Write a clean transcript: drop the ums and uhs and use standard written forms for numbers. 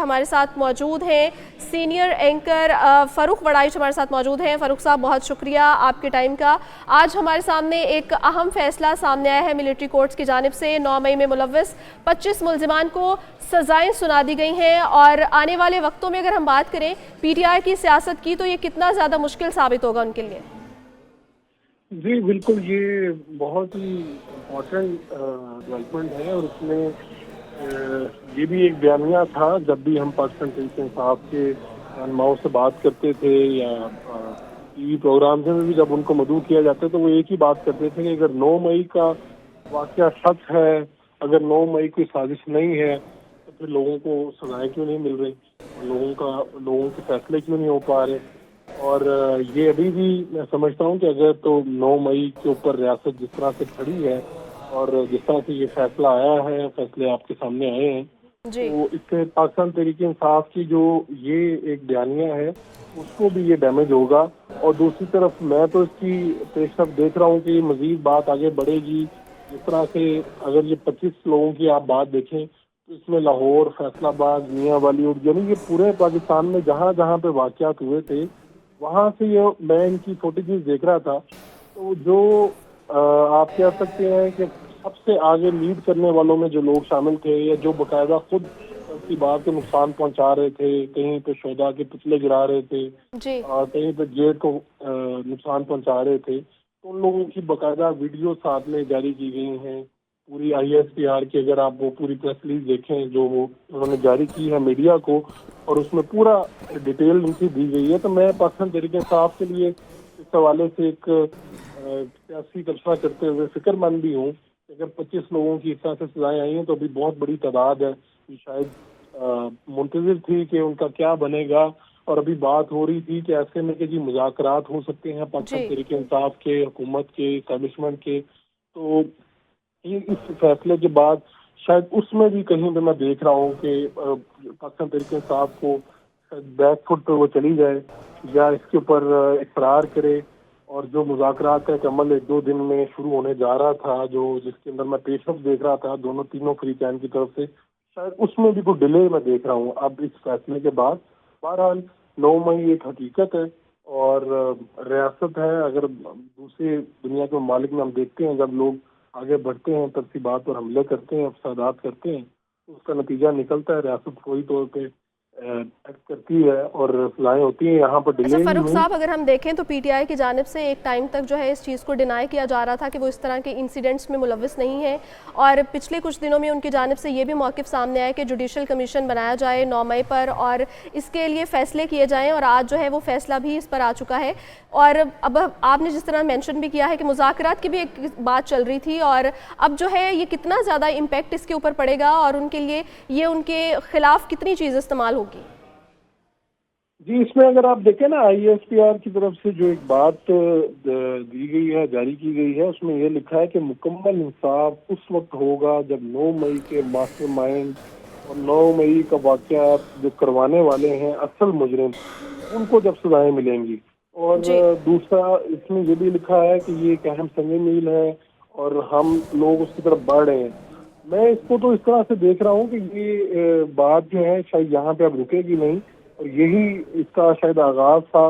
ہمارے ساتھ موجود ہیں سینئر اینکر فاروق وڑائچ ہمارے ساتھ موجود ہیں۔ فاروق صاحب بہت شکریہ آپ کے ٹائم کا۔ آج ہمارے سامنے ایک اہم فیصلہ سامنے آیا ہے ملٹری کورٹس کی جانب سے۔ 9 مئی میں ملوث 25 ملزمان کو سزائیں سنا دی گئی ہیں، اور آنے والے وقتوں میں اگر ہم بات کریں پی ٹی آئی کی سیاست کی تو یہ کتنا زیادہ مشکل ثابت ہوگا ان کے لیے؟ جی بالکل، یہ بہت ہی امپورٹنٹ ڈیولپمنٹ ہے، اور اس میں یہ بھی ایک بیانیہ تھا جب بھی ہم پاکستان تحریک انصاف کے رہنماؤں سے بات کرتے تھے یا ٹی وی پروگرامز میں بھی جب ان کو مدعو کیا جاتا ہے تو وہ ایک ہی بات کرتے تھے کہ اگر 9 مئی کا واقعہ سچ ہے، اگر 9 مئی کوئی سازش نہیں ہے تو پھر لوگوں کو سزائیں کیوں نہیں مل رہی، لوگوں کے فیصلے کیوں نہیں ہو پا رہے۔ اور یہ ابھی بھی میں سمجھتا ہوں کہ اگر تو 9 مئی کے اوپر ریاست جس طرح سے کھڑی ہے اور جس طرح سے یہ فیصلہ آیا ہے، فیصلے آپ کے سامنے آئے ہیں، تو اس سے پاکستان تحریک انصاف کی جو یہ ایک بیانیہ ہے اس کو بھی یہ ڈیمیج ہوگا۔ اور دوسری طرف میں تو اس کی پیش رفت دیکھ رہا ہوں کہ یہ مزید بات آگے بڑھے گی۔ جس طرح سے اگر یہ 25 لوگوں کی آپ بات دیکھیں تو اس میں لاہور، فیصل آباد، میاں والی، یعنی یہ پورے پاکستان میں جہاں جہاں پہ واقعات ہوئے تھے وہاں سے یہ میں ان کی فوٹیجز دیکھ رہا تھا، تو جو آپ کہہ سکتے ہیں کہ سب سے آگے لیڈ کرنے والوں میں جو لوگ شامل تھے یا جو باقاعدہ خود ترتیبات کو نقصان پہنچا رہے تھے، کہیں پہ شہداء کے پتلے گرا رہے تھے، کہیں پہ گیٹ کو نقصان پہنچا رہے تھے، تو ان لوگوں کی باقاعدہ ویڈیو ساتھ میں جاری کی گئی ہیں۔ پوری ISPR کی اگر آپ وہ پوری پریس ریلیز دیکھیں جو وہ انہوں نے جاری کی ہے میڈیا کو، اور اس میں پورا ڈیٹیل ان کی دی گئی ہے، تو میں پاکستان تحریک انصاف کے لیے اس حوالے سے ایک سیاسی تبصرہ کرتے ہوئے فکر مند بھی ہوں کہ اگر 25 لوگوں کی اس طرح سے سزائیں آئی ہیں تو ابھی بہت بڑی تعداد ہے، شاید منتظر تھی کہ ان کا کیا بنے گا، اور ابھی بات ہو رہی تھی کہ ایسے میں کہ جی مذاکرات ہو سکتے ہیں پاکستان تحریک انصاف کے، حکومت کے، اسٹیبلشمنٹ کے، تو اس فیصلے کے بعد شاید اس میں بھی کہیں پہ میں دیکھ رہا ہوں کہ پاکستان تحریک انصاف کو بیک فٹ پہ وہ چلی جائے یا اس کے اوپر اقرار کرے، اور جو مذاکرات کا ایک عمل 1-2 دن میں شروع ہونے جا رہا تھا، جس کے اندر میں پیش رفت دیکھ رہا تھا تینوں فریقین کی طرف سے، شاید اس میں بھی کوئی ڈیلے میں دیکھ رہا ہوں اب اس فیصلے کے بعد۔ بہرحال 9 مئی ایک حقیقت ہے اور ریاست ہے، اگر دوسری دنیا کے ممالک میں ہم دیکھتے ہیں جب لوگ آگے بڑھتے ہیں، ترتیبات پر حملے کرتے ہیں، فسادات کرتے ہیں، تو اس کا نتیجہ نکلتا ہے ریاست فوری طور پہ ایکٹ کرتی ہے اور سزائیں ہوتی ہیں۔ یہاں پر ڈیلے ہی فاروق ہوئی۔ صاحب اگر ہم دیکھیں تو پی ٹی آئی کی جانب سے ایک ٹائم تک جو ہے اس چیز کو ڈینائی کیا جا رہا تھا کہ وہ اس طرح کے انسیڈنٹس میں ملوث نہیں ہیں، اور پچھلے کچھ دنوں میں ان کی جانب سے یہ بھی موقف سامنے آیا کہ جوڈیشل کمیشن بنایا جائے 9 مئی پر اور اس کے لیے فیصلے کیے جائیں، اور آج جو ہے وہ فیصلہ بھی اس پر آ چکا ہے۔ اور اب آپ نے جس طرح مینشن بھی کیا ہے کہ مذاکرات کی بھی ایک بات چل رہی تھی، اور اب جو ہے یہ کتنا زیادہ امپیکٹ اس کے اوپر پڑے گا اور ان کے لیے یہ ان کے خلاف کتنی چیز استعمال ہوگی؟ جی اس میں اگر آپ دیکھیں نا ISPR کی طرف سے جو ایک بات دی گئی ہے، جاری کی گئی ہے، اس میں یہ لکھا ہے کہ مکمل انصاف اس وقت ہوگا جب 9 مئی کے ماسٹر مائنڈ اور 9 مئی کا واقعہ جو کروانے والے ہیں اصل مجرم ان کو جب سزائیں ملیں گی۔ اور دوسرا اس میں یہ بھی لکھا ہے کہ یہ ایک اہم سنگ میل ہے اور ہم لوگ اس کی طرف بڑھ رہے ہیں۔ میں اس کو تو اس طرح سے دیکھ رہا ہوں کہ یہ بات جو ہے شاید یہاں پہ اب رکے گی نہیں، اور یہی اس کا شاید آغاز تھا